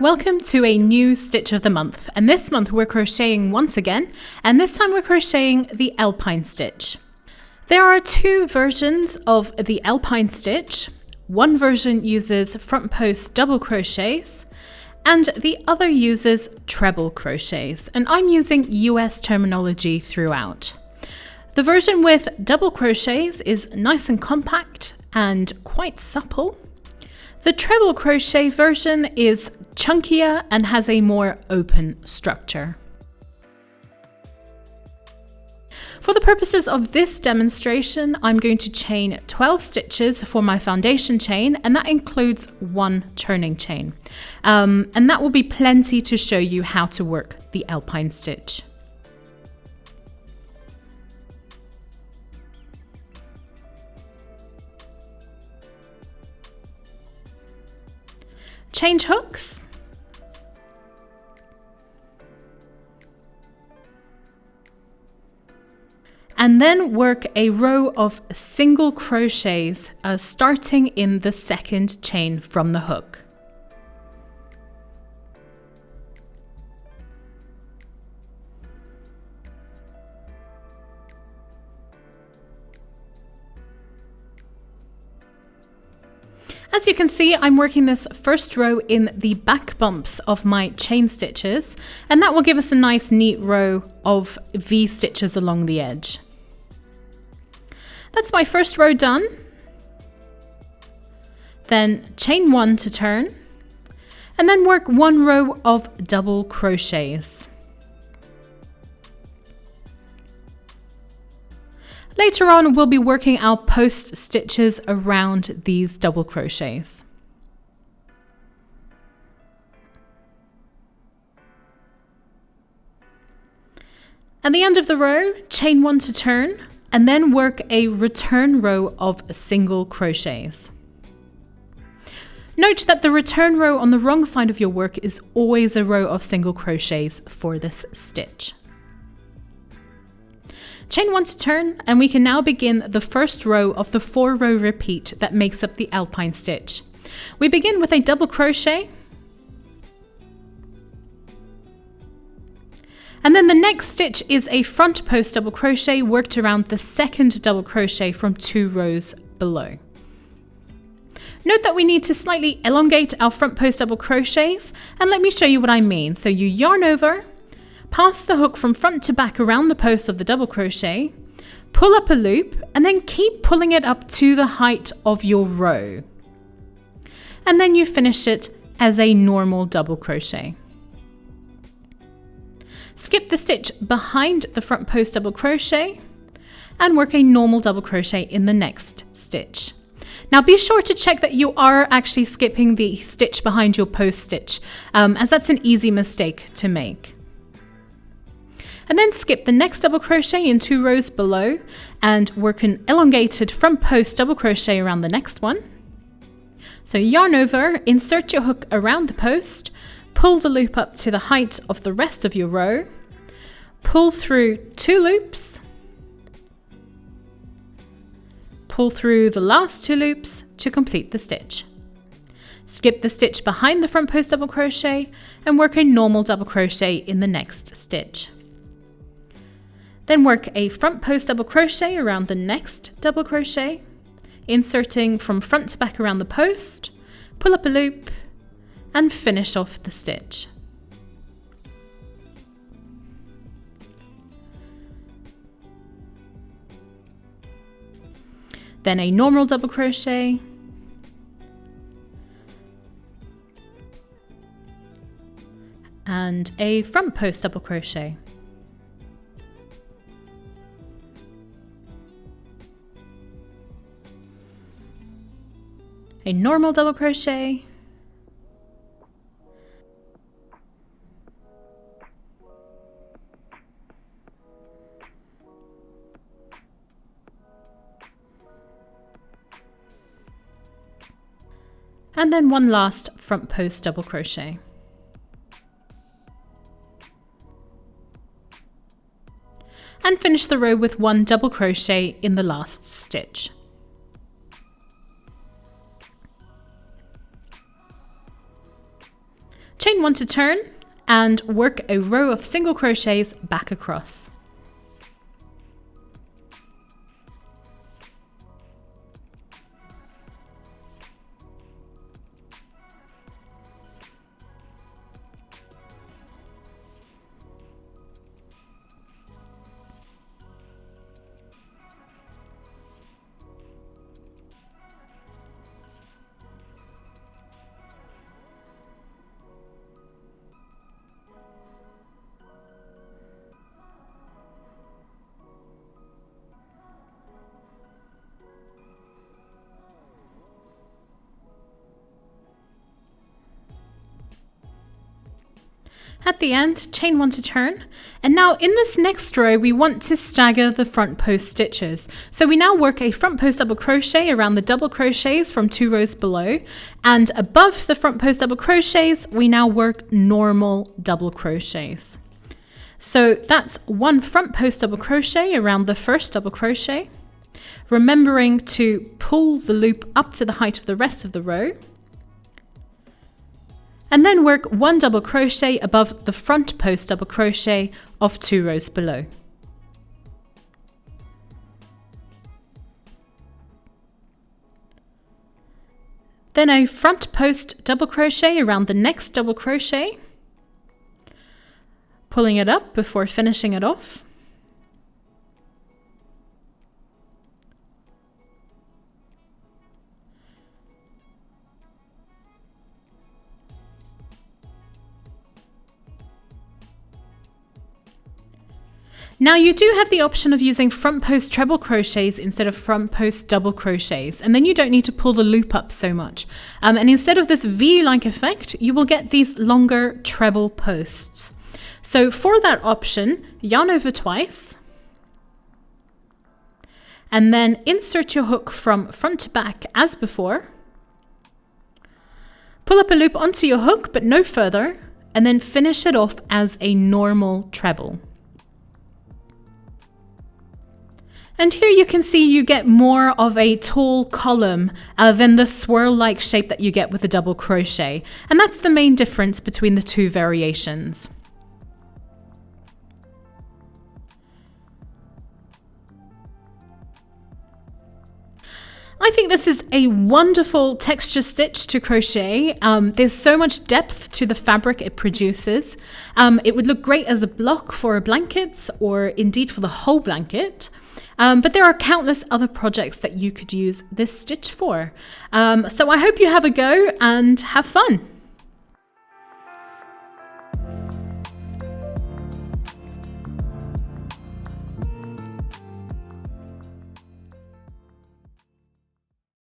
Welcome to a new stitch of the month, and this month we're crocheting once again, and this time we're crocheting the Alpine stitch. There are two versions of the Alpine stitch. One version uses front post double crochets and the other uses treble crochets, and I'm using US terminology throughout. The version with double crochets is nice and compact and quite supple. The treble crochet version is chunkier and has a more open structure. For the purposes of this demonstration, I'm going to chain 12 stitches for my foundation chain, and that includes one turning chain. And that will be plenty to show you how to work the Alpine stitch. Change hooks. And then work a row of single crochets starting in the second chain from the hook. As you can see, I'm working this first row in the back bumps of my chain stitches, and that will give us a nice neat row of V stitches along the edge. That's my first row done. Then chain one to turn, and then work one row of double crochets. Later on, we'll be working our post stitches around these double crochets. At the end of the row, chain one to turn, and then work a return row of single crochets. Note that the return row on the wrong side of your work is always a row of single crochets for this stitch. Chain one to turn, and we can now begin the first row of the 4-row repeat that makes up the Alpine stitch. We begin with a double crochet, and then the next stitch is a front post double crochet worked around the second double crochet from 2 rows below. Note that we need to slightly elongate our front post double crochets, and let me show you what I mean. So you yarn over, pass the hook from front to back around the post of the double crochet, pull up a loop, and then keep pulling it up to the height of your row. And then you finish it as a normal double crochet. Skip the stitch behind the front post double crochet and work a normal double crochet in the next stitch. Now be sure to check that you are actually skipping the stitch behind your post stitch, as that's an easy mistake to make. And then skip the next double crochet in 2 rows below and work an elongated front post double crochet around the next one. So yarn over, insert your hook around the post, pull the loop up to the height of the rest of your row, pull through 2 loops, pull through the last 2 loops to complete the stitch. Skip the stitch behind the front post double crochet and work a normal double crochet in the next stitch. Then work a front post double crochet around the next double crochet, inserting from front to back around the post, pull up a loop, and finish off the stitch. Then a normal double crochet, and a front post double crochet. A normal double crochet, and then one last front post double crochet. And finish the row with 1 double crochet in the last stitch. chain 1 to turn, and work a row of single crochets back across. At the end, chain 1 to turn. And now in this next row, we want to stagger the front post stitches. So we now work a front post double crochet around the double crochets from 2 rows below. And above the front post double crochets, we now work normal double crochets. So that's 1 front post double crochet around the first double crochet, remembering to pull the loop up to the height of the rest of the row. And then work 1 double crochet above the front post double crochet of 2 rows below. Then a front post double crochet around the next double crochet, pulling it up before finishing it off. Now you do have the option of using front post treble crochets instead of front post double crochets, and then you don't need to pull the loop up so much. And instead of this V-like effect, you will get these longer treble posts. So for that option, yarn over twice, and then insert your hook from front to back as before. Pull up a loop onto your hook, but no further, and then finish it off as a normal treble. And here you can see you get more of a tall column than the swirl-like shape that you get with the double crochet. And that's the main difference between the 2 variations. I think this is a wonderful texture stitch to crochet. There's so much depth to the fabric it produces. It would look great as a block for a blanket or indeed for the whole blanket. But there are countless other projects that you could use this stitch for. So I hope you have a go and have fun.